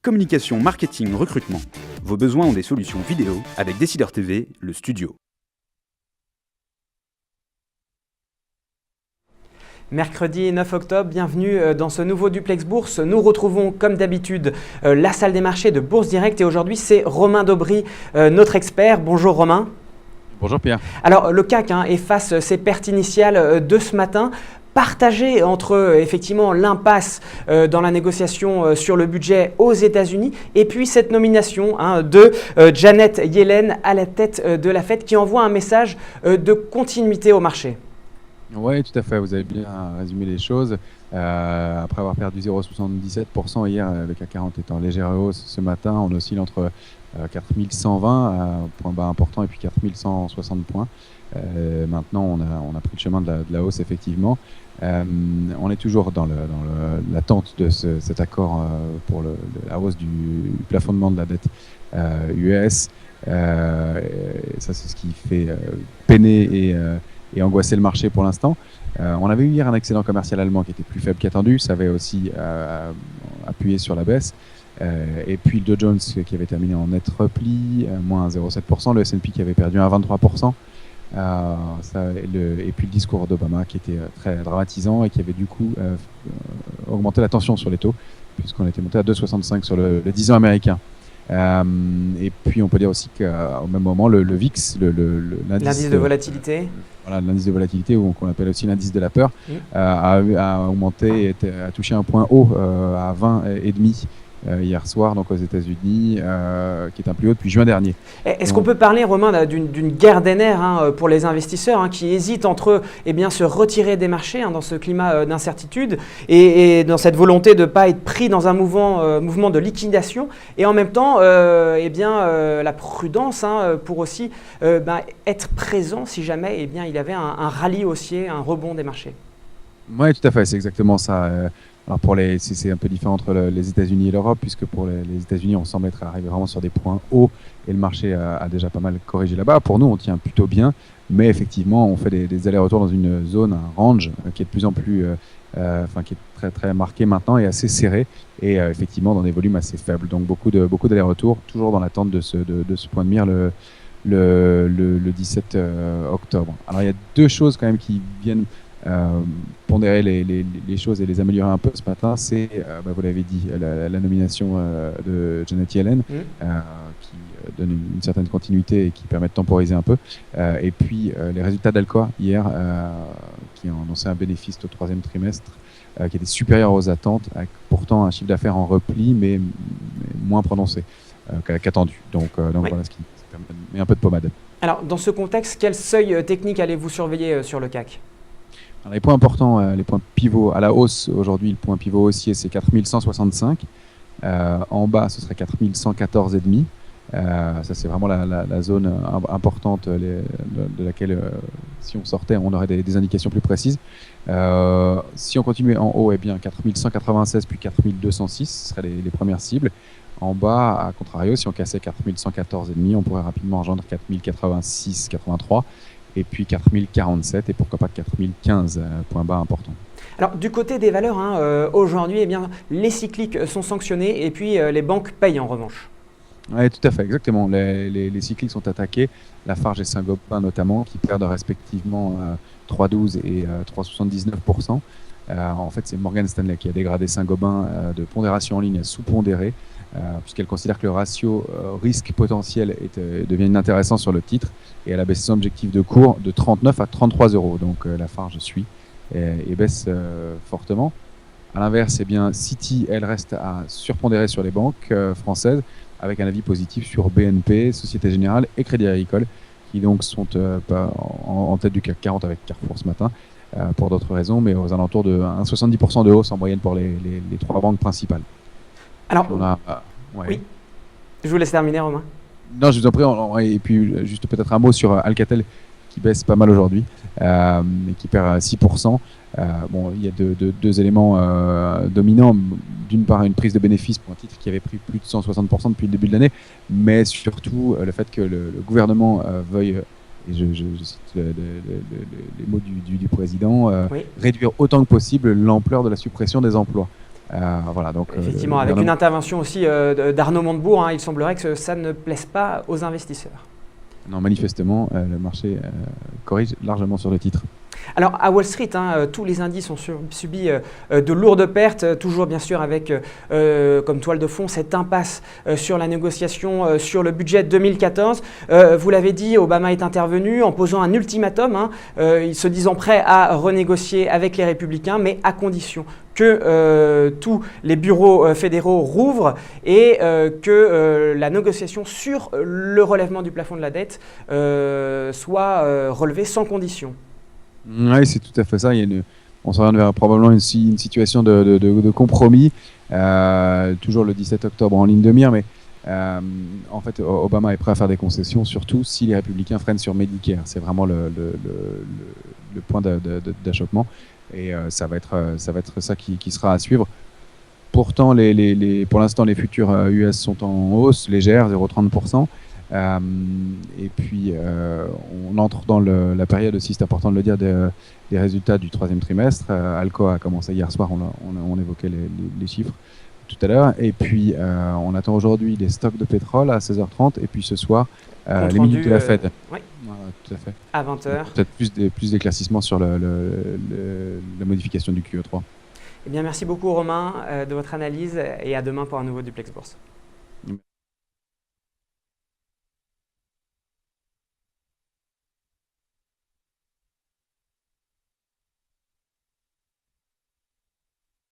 communication, marketing, recrutement. Vos besoins ont des solutions vidéo avec Décideur TV, le studio. Mercredi 9 octobre, bienvenue dans ce nouveau Duplex Bourse. Nous retrouvons comme d'habitude la salle des marchés de Bourse Direct et aujourd'hui c'est Romain Daubry, notre expert. Bonjour Romain. Bonjour Pierre. Alors le CAC efface ses pertes initiales de ce matin. Partagé entre effectivement l'impasse dans la négociation sur le budget aux États-Unis et puis cette nomination de Janet Yellen à la tête de la Fed qui envoie un message de continuité au marché. Oui, tout à fait, vous avez bien résumé les choses. Après avoir perdu 0,77% hier, le CAC 40 est en légère hausse ce matin, on oscille entre 4120, point bas important, et puis 4160 points. Maintenant, on a pris le chemin de la hausse, effectivement. On est toujours dans l'attente de cet accord pour la hausse du plafonnement de la dette US. Ça, c'est ce qui fait peiner et angoisser le marché pour l'instant. On avait eu hier un excédent commercial allemand qui était plus faible qu'attendu. Ça avait aussi appuyé sur la baisse. Et puis le Dow Jones qui avait terminé en net repli, moins 0,7%. Le S&P qui avait perdu 1,23%. Et puis le discours d'Obama qui était très dramatisant et qui avait du coup augmenté la tension sur les taux, puisqu'on était monté à 2,65 sur le 10 ans américain. Et puis on peut dire aussi qu'au même moment le VIX, l'indice de volatilité, l'indice de volatilité, ou qu'on appelle aussi l'indice de la peur, a augmenté, a touché un point haut à 20,5 hier soir, donc aux États-Unis, qui est un plus haut depuis juin dernier. Est-ce qu'on peut parler, Romain, d'une guerre des nerfs pour les investisseurs qui hésitent entre se retirer des marchés dans ce climat d'incertitude et dans cette volonté de ne pas être pris dans un mouvement de liquidation et en même temps la prudence pour aussi être présent si jamais il y avait un rallye haussier, un rebond des marchés? Oui, tout à fait, c'est exactement ça. Alors c'est un peu différent entre les États-Unis et l'Europe, puisque pour les États-Unis, on semble être arrivé vraiment sur des points hauts et le marché a déjà pas mal corrigé là-bas. Pour nous, on tient plutôt bien, mais effectivement, on fait des allers-retours dans une zone, un range qui est de plus en plus, qui est très très marqué maintenant et assez serré, et effectivement dans des volumes assez faibles. Donc beaucoup d'allers-retours, toujours dans l'attente de ce point de mire le 17 octobre. Alors il y a deux choses quand même qui viennent pondérer les choses et les améliorer un peu ce matin. C'est, vous l'avez dit, la nomination de Janet Yellen, qui donne une certaine continuité et qui permet de temporiser un peu. Et puis les résultats d'Alcoa hier, qui ont annoncé un bénéfice au troisième trimestre qui était supérieur aux attentes, avec pourtant un chiffre d'affaires en repli, mais moins prononcé qu'attendu. Donc voilà ce qui permet de mettre un peu de pommade. Alors, dans ce contexte, quel seuil technique allez-vous surveiller sur le CAC ? Alors, les points importants, les points pivots à la hausse aujourd'hui, le point pivot haussier c'est 4165. En bas, ce serait 4114,5. Ça, c'est vraiment la zone importante de laquelle, si on sortait, on aurait des indications plus précises. Si on continuait en haut, 4196 puis 4206, ce seraient les premières cibles. En bas, à contrario, si on cassait 4114,5, on pourrait rapidement rejoindre 4086, 83. Et puis 4047 et pourquoi pas 4015, point bas important. Alors du côté des valeurs, aujourd'hui, les cycliques sont sanctionnés et puis les banques payent en revanche. Oui, tout à fait, exactement. Les cycliques sont attaqués, Lafarge et Saint-Gobain notamment, qui perdent respectivement 3,12 et 3,79%. En fait, c'est Morgan Stanley qui a dégradé Saint-Gobain de pondération en ligne à sous-pondéré, puisqu'elle considère que le ratio risque potentiel devient inintéressant sur le titre, et elle a baissé son objectif de cours de 39 à 33 euros. Donc Lafarge suit et baisse fortement. À l'inverse, Citi, elle reste à surpondérer sur les banques françaises, avec un avis positif sur BNP, Société Générale et Crédit Agricole, qui donc sont en tête du CAC 40 avec Carrefour ce matin, pour d'autres raisons, mais aux alentours de 70% de hausse en moyenne pour les trois banques principales. Alors, oui, je vous laisse terminer, Romain. Non, je vous en prie. Et puis, juste peut-être un mot sur Alcatel, qui baisse pas mal aujourd'hui, et qui perd 6%. Il y a deux éléments dominants. D'une part, une prise de bénéfice pour un titre qui avait pris plus de 160% depuis le début de l'année, mais surtout le fait que le gouvernement veuille, et je cite les mots du président, réduire autant que possible l'ampleur de la suppression des emplois. Voilà, donc, Effectivement, avec une intervention aussi d'Arnaud Montebourg, hein, il semblerait que ça ne plaise pas aux investisseurs. Non, manifestement, le marché corrige largement sur le titre. Alors à Wall Street, tous les indices ont subi de lourdes pertes, toujours bien sûr avec comme toile de fond cette impasse sur la négociation sur le budget 2014. Vous l'avez dit, Obama est intervenu en posant un ultimatum, ils se disant prêts à renégocier avec les républicains, mais à condition que tous les bureaux fédéraux rouvrent et que la négociation sur le relèvement du plafond de la dette soit relevée sans condition. Oui, c'est tout à fait ça. On s'oriente vers probablement une situation de compromis, toujours le 17 octobre en ligne de mire, mais en fait, Obama est prêt à faire des concessions, surtout si les républicains freinent sur Medicare. C'est vraiment le point d'achoppement, et ça va être ça qui sera à suivre. Pourtant, pour l'instant, les futurs US sont en hausse légère, 0,30%. Et puis on entre dans la période aussi, c'est important de le dire, des résultats du troisième trimestre. Alcoa a commencé hier soir, on évoquait les chiffres tout à l'heure, et puis on attend aujourd'hui les stocks de pétrole à 16h30, et puis ce soir les minutes de la Fed. Oui. Voilà, tout à fait. À 20h. Peut-être plus d'éclaircissements sur la modification du QE3. Eh bien, merci beaucoup Romain de votre analyse, et à demain pour un nouveau Duplex Bourse.